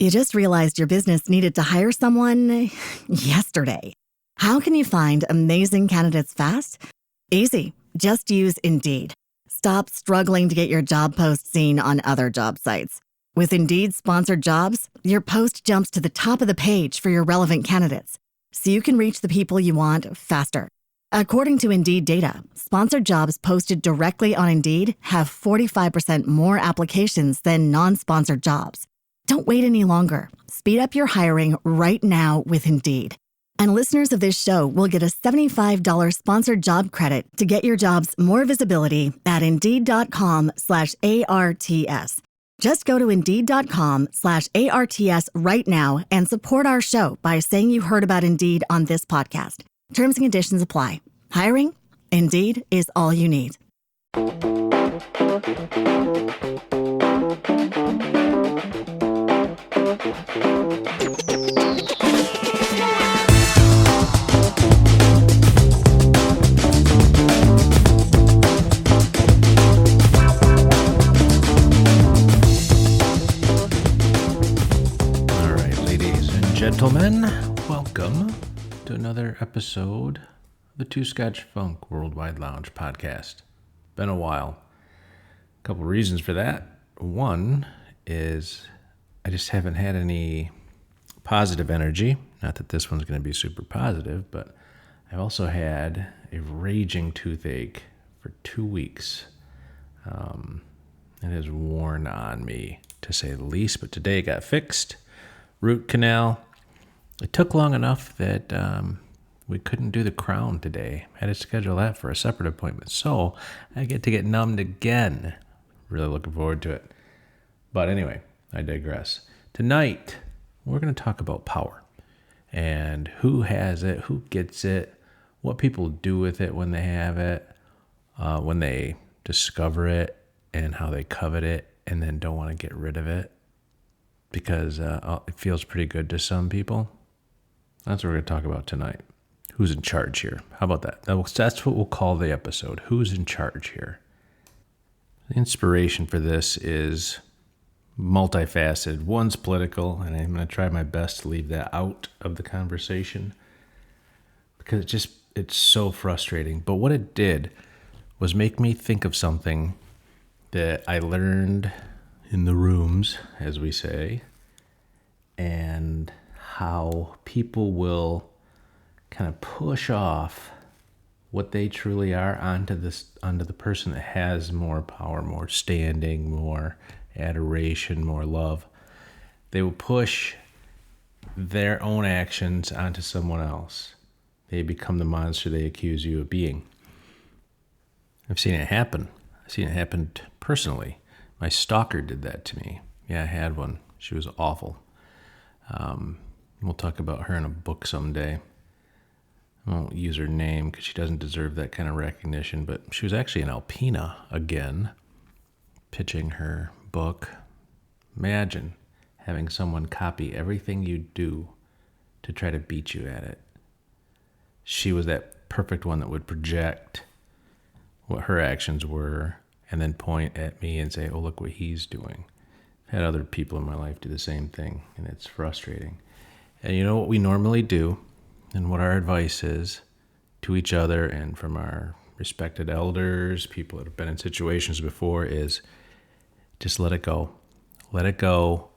You just realized your business needed to hire someone yesterday. How can you find amazing candidates fast? Easy. Just use Indeed. Stop struggling to get your job post seen on other job sites. With Indeed sponsored jobs, your post jumps to the top of the page for your relevant candidates, so you can reach the people you want faster. According to Indeed data, sponsored jobs posted directly on Indeed have 45% more applications than non-sponsored jobs. Don't wait any longer. Speed up your hiring right now with Indeed. And listeners of this show will get a $75 sponsored job credit to get your jobs more visibility at Indeed.com/ARTS. Just go to Indeed.com/ARTS right now and support our show by saying you heard about Indeed on this podcast. Terms and conditions apply. Hiring? Indeed is all you need. Gentlemen, welcome to another episode of the Two Scotch Funk Worldwide Lounge podcast. Been a while. A couple reasons for that. One is I just haven't had any positive energy. Not that this one's going to be super positive, but I've also had a raging toothache for 2 weeks. It has worn on me, to say the least, but today it got fixed. Root canal. It took long enough that we couldn't do the crown today. I had to schedule that for a separate appointment. So I get to get numbed again. Really looking forward to it. But anyway, I digress. Tonight, we're going to talk about power and who has it, who gets it, what people do with it when they have it, when they discover it, and how they covet it and then don't want to get rid of it because it feels pretty good to some people. That's what we're going to talk about tonight. Who's in charge here? How about that? That's what we'll call the episode. Who's in charge here? The inspiration for this is multifaceted. One's political, and I'm going to try my best to leave that out of the conversation because it's so frustrating. But what it did was make me think of something that I learned in the rooms, as we say, and how people will kind of push off what they truly are onto the person that has more power, more standing, more adoration, more love. They will push their own actions onto someone else. They become the monster they accuse you of being. I've seen it happen. I've seen it happen personally. My stalker did that to me. Yeah, I had one. She was awful. We'll talk about her in a book someday. I won't use her name because she doesn't deserve that kind of recognition, but she was actually in Alpena again, pitching her book. Imagine having someone copy everything you do to try to beat you at it. She was that perfect one that would project what her actions were and then point at me and say, oh, look what he's doing. I've had other people in my life do the same thing, and it's frustrating. And you know what we normally do, and what our advice is to each other and from our respected elders, people that have been in situations before, is just let it go. Let it go.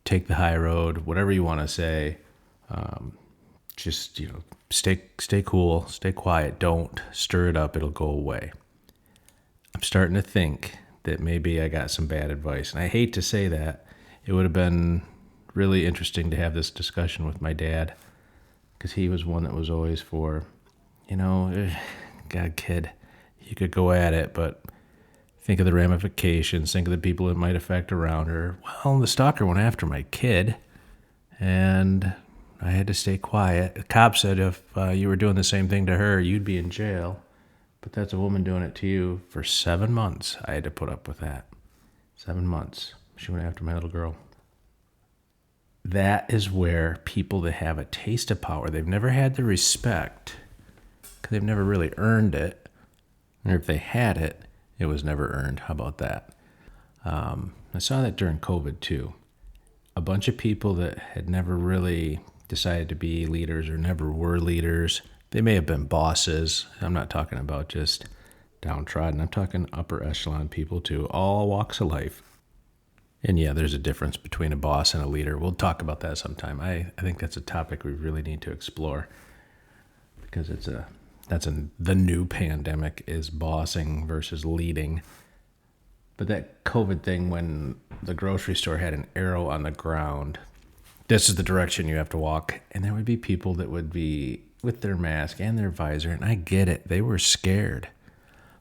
Take the high road, whatever you want to say. Just, stay cool, stay quiet. Don't stir it up. It'll go away. I'm starting to think that maybe I got some bad advice. And I hate to say that. It would have been really interesting to have this discussion with my dad, because he was one that was always for, God, kid, you could go at it, but think of the ramifications, think of the people it might affect around her. Well, the stalker went after my kid, and I had to stay quiet. The cop said if you were doing the same thing to her, you'd be in jail. But that's a woman doing it to you for 7 months. I had to put up with that. 7 months. She went after my little girl. That is where people that have a taste of power, they've never had the respect because they've never really earned it. Or if they had it, it was never earned. How about that? I saw that during COVID too. a bunch of people that had never really decided to be leaders or never were leaders. They may have been bosses. I'm not talking about just downtrodden. I'm talking upper echelon people too, all walks of life. And yeah, there's a difference between a boss and a leader. We'll talk about that sometime. I think that's a topic we really need to explore because the new pandemic is bossing versus leading. But that COVID thing, when the grocery store had an arrow on the ground, this is the direction you have to walk. And there would be people that would be with their mask and their visor. And I get it. They were scared.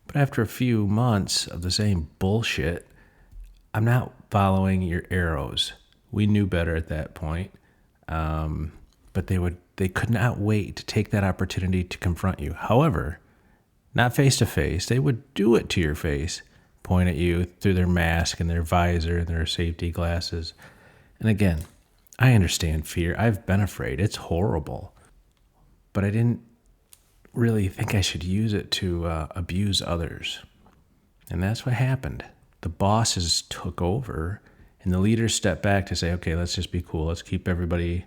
But after a few months of the same bullshit, I'm not following your arrows. We knew better at that point. But they could not wait to take that opportunity to confront you. However, not face to face. They would do it to your face, point at you through their mask and their visor and their safety glasses. And again, I understand fear. I've been afraid. It's horrible. But I didn't really think I should use it to abuse others. And that's what happened. The bosses took over and the leaders stepped back to say, okay, let's just be cool. Let's keep everybody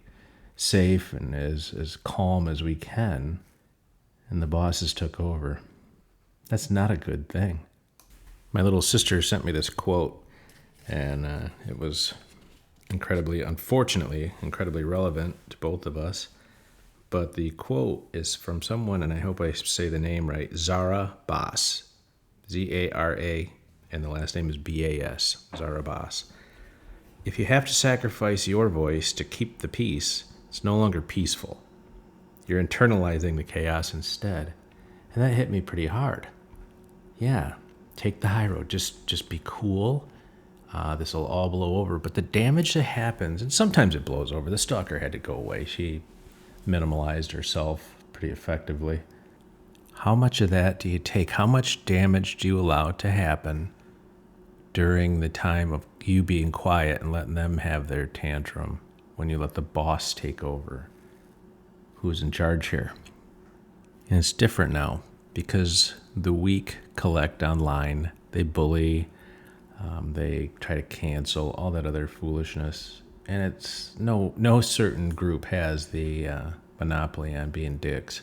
safe and as calm as we can. And the bosses took over. That's not a good thing. My little sister sent me this quote, and it was unfortunately, incredibly relevant to both of us. But the quote is from someone, and I hope I say the name right, Zara Bass, Zara, and the last name is Bas, Zara Bass. If you have to sacrifice your voice to keep the peace, it's no longer peaceful. You're internalizing the chaos instead. And that hit me pretty hard. Yeah, take the high road. Just be cool. This will all blow over. But the damage that happens, and sometimes it blows over. The stalker had to go away. She minimalized herself pretty effectively. How much of that do you take? How much damage do you allow to happen during the time of you being quiet and letting them have their tantrum when you let the boss take over? Who's in charge here? And it's different now because the weak collect online. They bully. They try to cancel all that other foolishness. And it's no certain group has the monopoly on being dicks.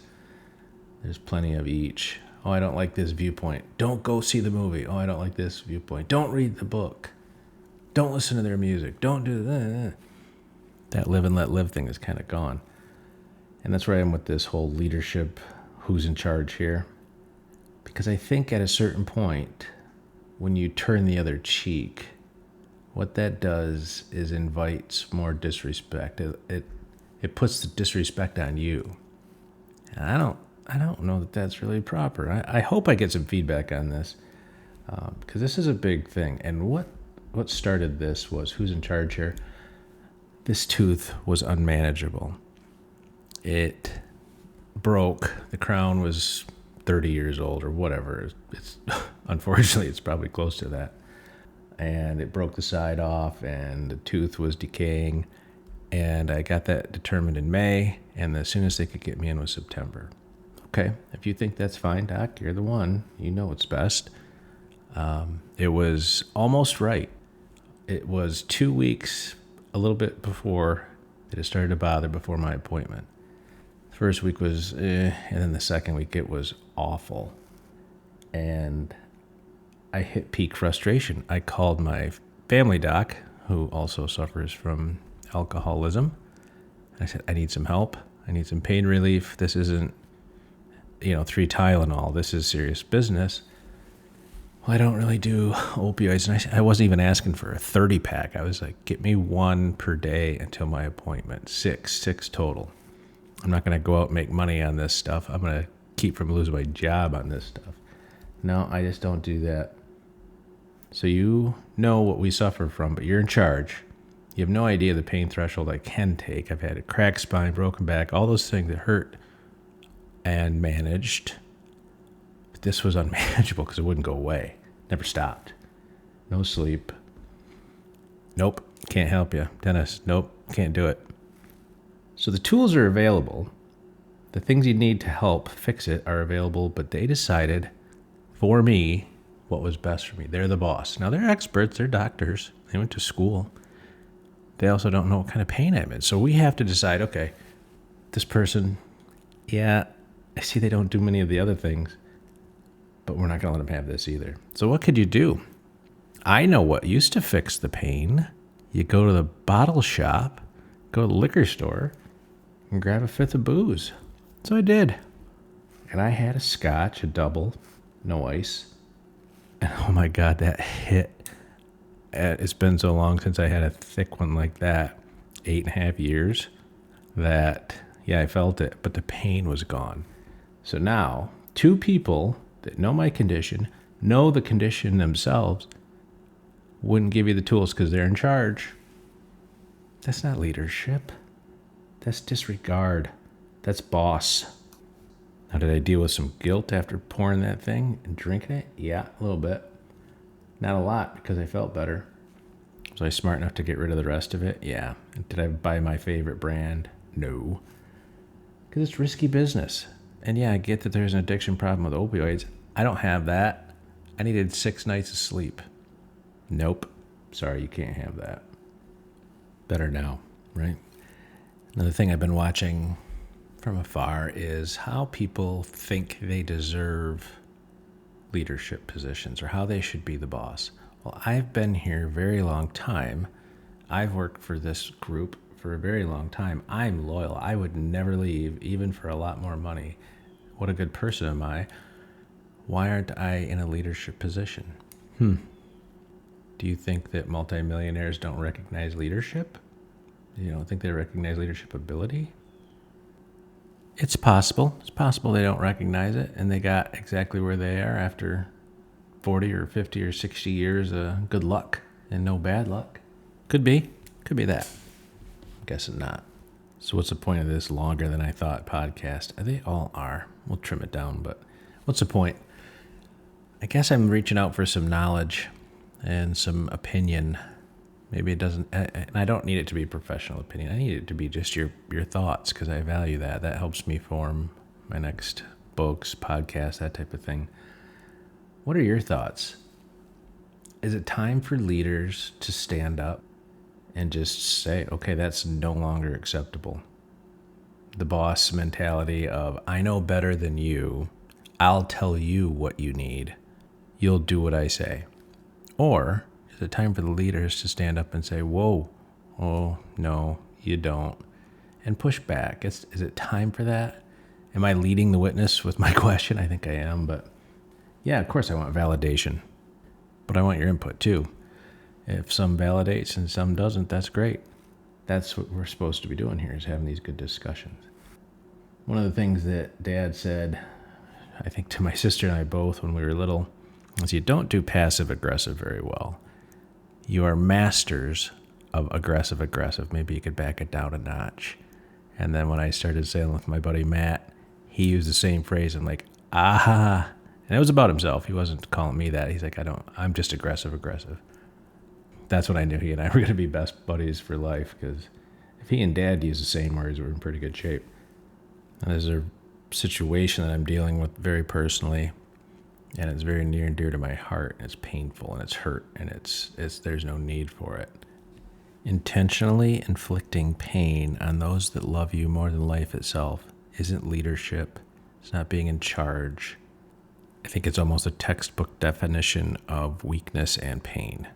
There's plenty of each. Oh, I don't like this viewpoint. Don't go see the movie. Oh, I don't like this viewpoint. Don't read the book. Don't listen to their music. Don't do that. That live and let live thing is kind of gone. And that's where I am with this whole leadership, who's in charge here. Because I think at a certain point, when you turn the other cheek, what that does is invites more disrespect. It puts the disrespect on you. And I don't know that that's really proper. I hope I get some feedback on this because this is a big thing. And what started this was, who's in charge here? This tooth was unmanageable. It broke. The crown was 30 years old or whatever. It's unfortunately, it's probably close to that. And it broke the side off and the tooth was decaying. And I got that determined in May. And the soonest they could get me in was September. Okay, if you think that's fine, Doc, you're the one. You know what's best. It was almost right. It was 2 weeks, a little bit before it started to bother before my appointment. First week was and then the second week it was awful. And I hit peak frustration. I called my family doc, who also suffers from alcoholism. I said, I need some help. I need some pain relief. This isn't 3 Tylenol. This is serious business. Well, I don't really do opioids. And I wasn't even asking for a 30-pack. I was like, get me 1 per day until my appointment. 6 total. I'm not going to go out and make money on this stuff. I'm going to keep from losing my job on this stuff. No, I just don't do that. So you know what we suffer from, but you're in charge. You have no idea the pain threshold I can take. I've had a cracked spine, broken back, all those things that hurt and managed. But this was unmanageable because it wouldn't go away. Never stopped. No sleep. Nope, can't help you. Dentist, nope, can't do it. So the tools are available. The things you need to help fix it are available, but they decided for me what was best for me. They're the boss. Now, they're experts. They're doctors. They went to school. they also don't know what kind of pain I'm in. So we have to decide, okay, this person, yeah, I see they don't do many of the other things, but we're not going to let them have this either. So what could you do? I know what used to fix the pain. You go to the bottle shop, go to the liquor store, and grab a fifth of booze. So I did. And I had a scotch, a double, no ice. And oh my God, that hit. It's been so long since I had a thick one like that, 8.5 years, that, yeah, I felt it, but the pain was gone. So now, two people that know my condition, know the condition themselves, wouldn't give you the tools because they're in charge. That's not leadership. That's disregard. That's boss. Now, did I deal with some guilt after pouring that thing and drinking it? Yeah, a little bit. Not a lot because I felt better. Was I smart enough to get rid of the rest of it? Yeah. Did I buy my favorite brand? No. Because it's risky business. And yeah, I get that there's an addiction problem with opioids. I don't have that. I needed 6 nights of sleep. Nope. Sorry, you can't have that. Better now, right? Another thing I've been watching from afar is how people think they deserve leadership positions or how they should be the boss. Well, I've been here a very long time. I've worked for this group for a very long time. I'm loyal. I would never leave, even for a lot more money. What a good person am I? Why aren't I in a leadership position? Do you think that multimillionaires don't recognize leadership? You don't think they recognize leadership ability? It's possible. It's possible they don't recognize it and they got exactly where they are after 40 or 50 or 60 years of good luck and no bad luck. Could be. Could be that. I'm guessing not. So what's the point of this longer than I thought podcast? They all are. We'll trim it down, but what's the point? I guess I'm reaching out for some knowledge and some opinion. Maybe it doesn't, and I don't need it to be professional opinion. I need it to be just your thoughts because I value that. That helps me form my next books, podcasts, that type of thing. What are your thoughts? Is it time for leaders to stand up and just say, okay, that's no longer acceptable? The boss mentality of, I know better than you. I'll tell you what you need. You'll do what I say. Or is it time for the leaders to stand up and say, whoa, oh, no, you don't, and push back? Is it time for that? Am I leading the witness with my question? I think I am, but yeah, of course I want validation, but I want your input too. If some validates and some doesn't, that's great. That's what we're supposed to be doing here, is having these good discussions. One of the things that Dad said, I think to my sister and I both when we were little, was you don't do passive-aggressive very well. You are masters of aggressive. Maybe you could back it down a notch. And then when I started sailing with my buddy Matt, he used the same phrase. I'm like, aha. And it was about himself. He wasn't calling me that. He's like, I'm just aggressive. That's when I knew he and I were going to be best buddies for life, because if he and Dad use the same words, we're in pretty good shape. And there's a situation that I'm dealing with very personally, and it's very near and dear to my heart, and it's painful, and it's hurt, and it's there's no need for it. Intentionally inflicting pain on those that love you more than life itself isn't leadership. It's not being in charge. I think it's almost a textbook definition of weakness and pain.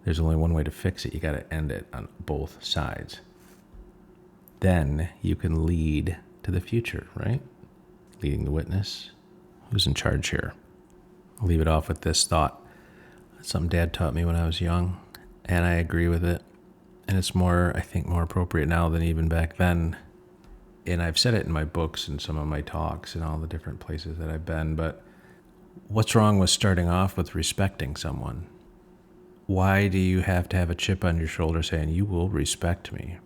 There's only one way to fix it. You got to end it on both sides. Then you can lead to the future, right? Leading the witness. Who's in charge here? I'll leave it off with this thought. It's something Dad taught me when I was young, and I agree with it. And it's more, I think, more appropriate now than even back then. And I've said it in my books and some of my talks and all the different places that I've been, but what's wrong with starting off with respecting someone? Why do you have to have a chip on your shoulder saying, you will respect me?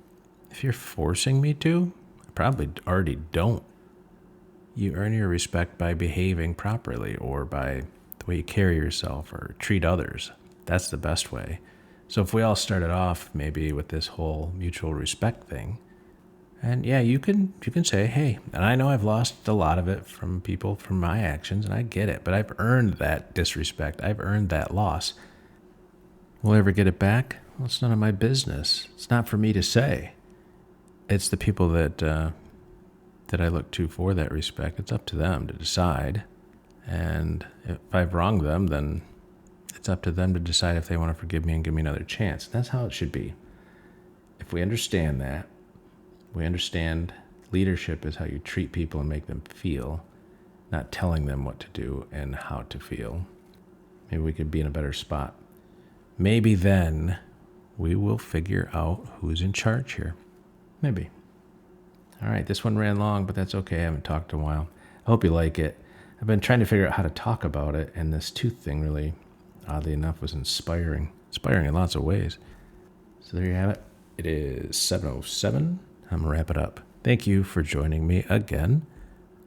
If you're forcing me to, I probably already don't. You earn your respect by behaving properly or by the way you carry yourself or treat others. That's the best way. So if we all started off maybe with this whole mutual respect thing, and yeah, you can say, hey, and I know I've lost a lot of it from people from my actions, and I get it, but I've earned that disrespect. I've earned that loss. Will I ever get it back? Well, it's none of my business. It's not for me to say. It's the people that I look to for that respect. It's up to them to decide. And if I've wronged them, then it's up to them to decide if they want to forgive me and give me another chance. That's how it should be. If we understand that, we understand leadership is how you treat people and make them feel, not telling them what to do and how to feel. Maybe we could be in a better spot. Maybe then we will figure out who's in charge here. Maybe. All right, this one ran long, but that's okay. I haven't talked in a while. I hope you like it. I've been trying to figure out how to talk about it, and this tooth thing really, oddly enough, was inspiring in lots of ways. So there you have it. It is 7:07. I'm going to wrap it up. Thank you for joining me again,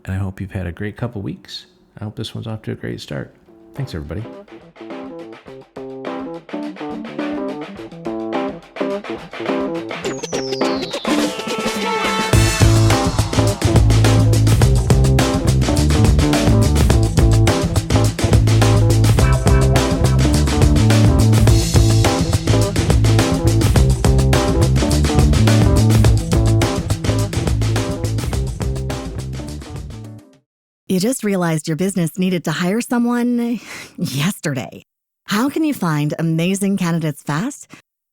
and I hope you've had a great couple weeks. I hope this one's off to a great start. Thanks, everybody. You just realized your business needed to hire someone yesterday. How can you find amazing candidates fast?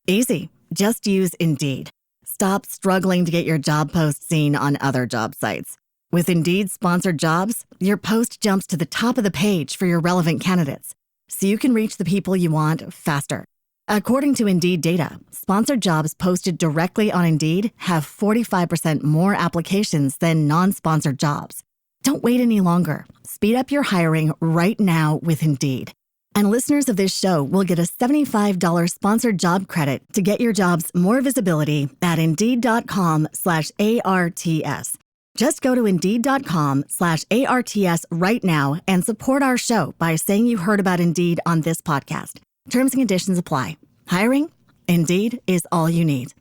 Easy. Just use Indeed. Stop struggling to get your job post seen on other job sites. With Indeed sponsored jobs, your post jumps to the top of the page for your relevant candidates, so you can reach the people you want faster. According to Indeed data, sponsored jobs posted directly on Indeed have 45% more applications than non-sponsored jobs. Don't wait any longer. Speed up your hiring right now with Indeed. And listeners of this show will get a $75 sponsored job credit to get your jobs more visibility at Indeed.com/ARTS. Just go to Indeed.com/ARTS right now and support our show by saying you heard about Indeed on this podcast. Terms and conditions apply. Hiring? Indeed is all you need.